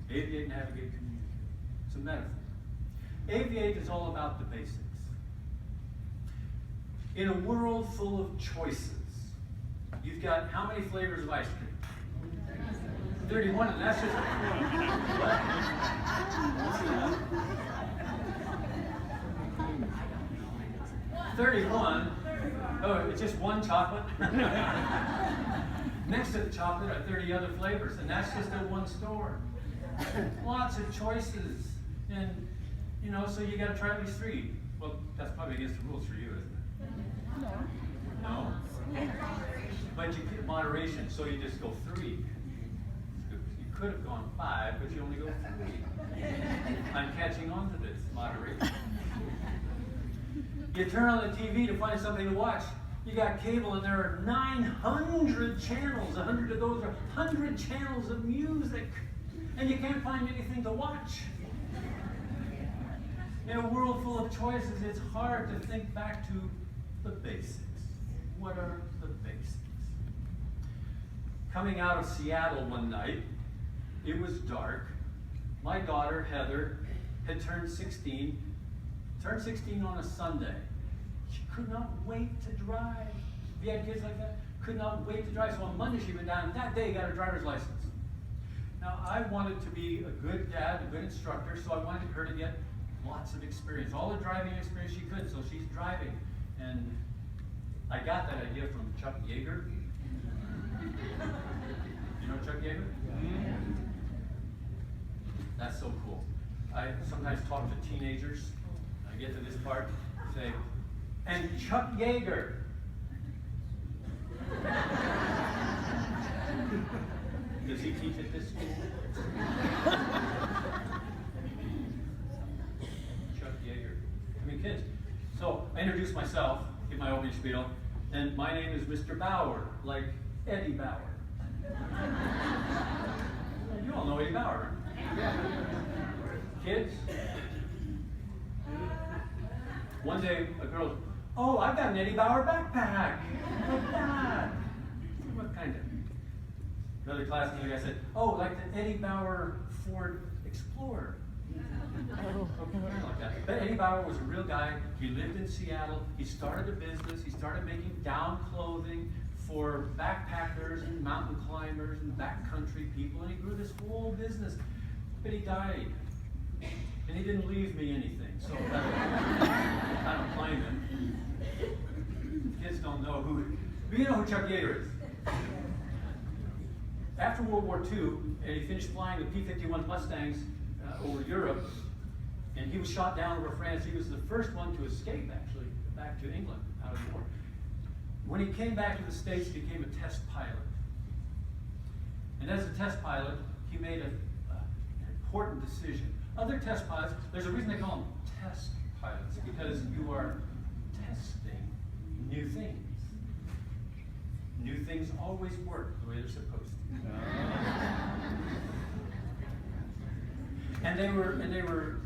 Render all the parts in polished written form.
Aviate, navigate, communicate. It's a metaphor. Aviate is all about the basics. In a world full of choices, you've got how many flavors of ice cream? 31, and that's just... What? 31? Oh, it's just one chocolate? Next to the chocolate are 30 other flavors, and that's just at one store. Lots of choices. And, you know, so you got to try at least 3. Well, that's probably against the rules for you, isn't it? No? But you get moderation, so you just go 3. You could have gone 5, but you only go 3. I'm catching on to this moderation. You turn on the TV to find something to watch. You got cable, and there are 900 channels. 100 of those are 100 channels of music, and you can't find anything to watch. In a world full of choices, it's hard to think back to the basics. What are the basics? Coming out of Seattle one night, it was dark. My daughter, Heather, had turned 16 on a Sunday. She could not wait to drive. If you had kids like that, could not wait to drive. So on Monday she went down, and that day got her driver's license. Now I wanted to be a good dad, a good instructor, so I wanted her to get lots of experience, all the driving experience she could, so she's driving. And I got that idea from Chuck Yeager. You know Chuck Yeager? Yeah. That's so cool. I sometimes talk to teenagers. I get to this part, say, and Chuck Yeager. Does he teach at this school? Chuck Yeager. I mean, kids. So I introduce myself, give my opening spiel, and my name is Mr. Bauer, like Eddie Bauer. You all know Eddie Bauer, right? Kids? One day, a girl, oh, I've got an Eddie Bauer backpack. Like that. What kind of? Another class, another guy said, oh, like the Eddie Bauer Ford Explorer. Okay, like that. But Eddie Bauer was a real guy. He lived in Seattle. He started a business. He started making down clothing for backpackers and mountain climbers and backcountry people, and he grew this whole business. But he died. And he didn't leave me anything, so I don't blame him. Kids don't know who, but you know who Chuck Yeager is. After World War II, and he finished flying the P-51 Mustangs over Europe, and he was shot down over France. He was the first one to escape, actually, back to England out of the war. When he came back to the States, he became a test pilot. And as a test pilot, he made an important decision. Other test pilots, there's a reason they call them test pilots, because you are testing new things. New things always work the way they're supposed to. And they were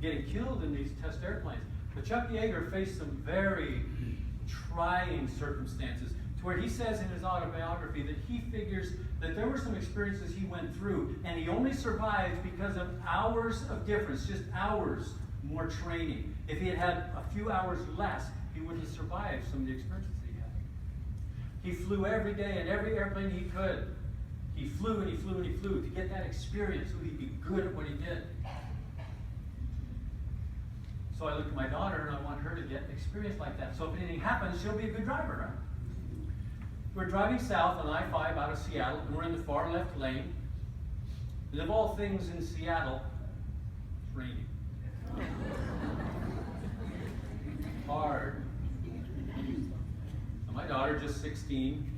getting killed in these test airplanes. But Chuck Yeager faced some very trying circumstances, to where he says in his autobiography that he figures that there were some experiences he went through, and he only survived because of hours of difference, just hours more training. If he had had a few hours less, he wouldn't have survived some of the experiences he had. He flew every day in every airplane he could. He flew and he flew and he flew to get that experience so he'd be good at what he did. So I looked at my daughter and I want her to get experience like that. So if anything happens, she'll be a good driver, right? We're driving south on I-5 out of Seattle, and we're in the far left lane. And of all things in Seattle, it's raining. Hard. And my daughter, just 16,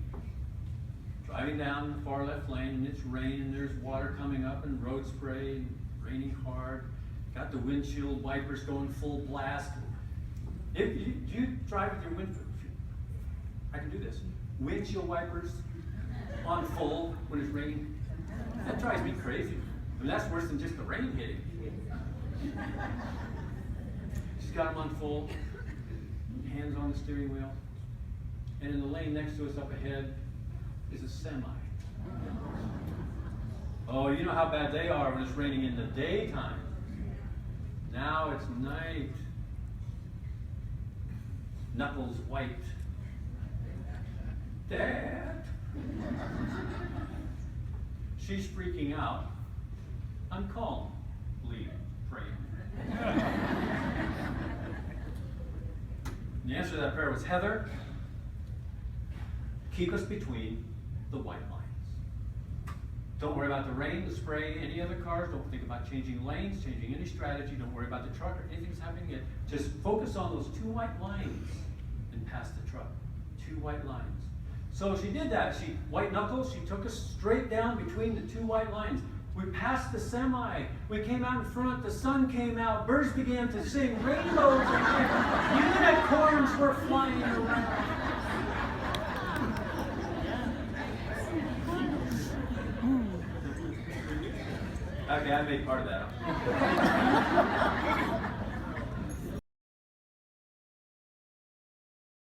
driving down the far left lane, and it's raining, and there's water coming up, and road spray, and raining hard. Got the windshield wipers going full blast. Do you drive with your windshield? I can do this. Windshield wipers on full when it's raining. That drives me crazy. I mean, that's worse than just the rain hitting. She's got them on full, hands on the steering wheel. And in the lane next to us up ahead is a semi. Oh, you know how bad they are when it's raining in the daytime. Now it's night. Knuckles white. Dad. She's freaking out. I'm calmly praying. The answer to that prayer was, Heather, keep us between the white lines. Don't worry about the rain, the spray, any other cars. Don't think about changing lanes, changing any strategy. Don't worry about the truck or anything that's happening yet. Just focus on those 2 white lines and pass the truck. 2 white lines. So she did that. She, white knuckles, she took us straight down between the 2 white lines. We passed the semi. We came out in front. The sun came out. Birds began to sing. Rainbows again. Unicorns were flying around. Okay, I made part of that up.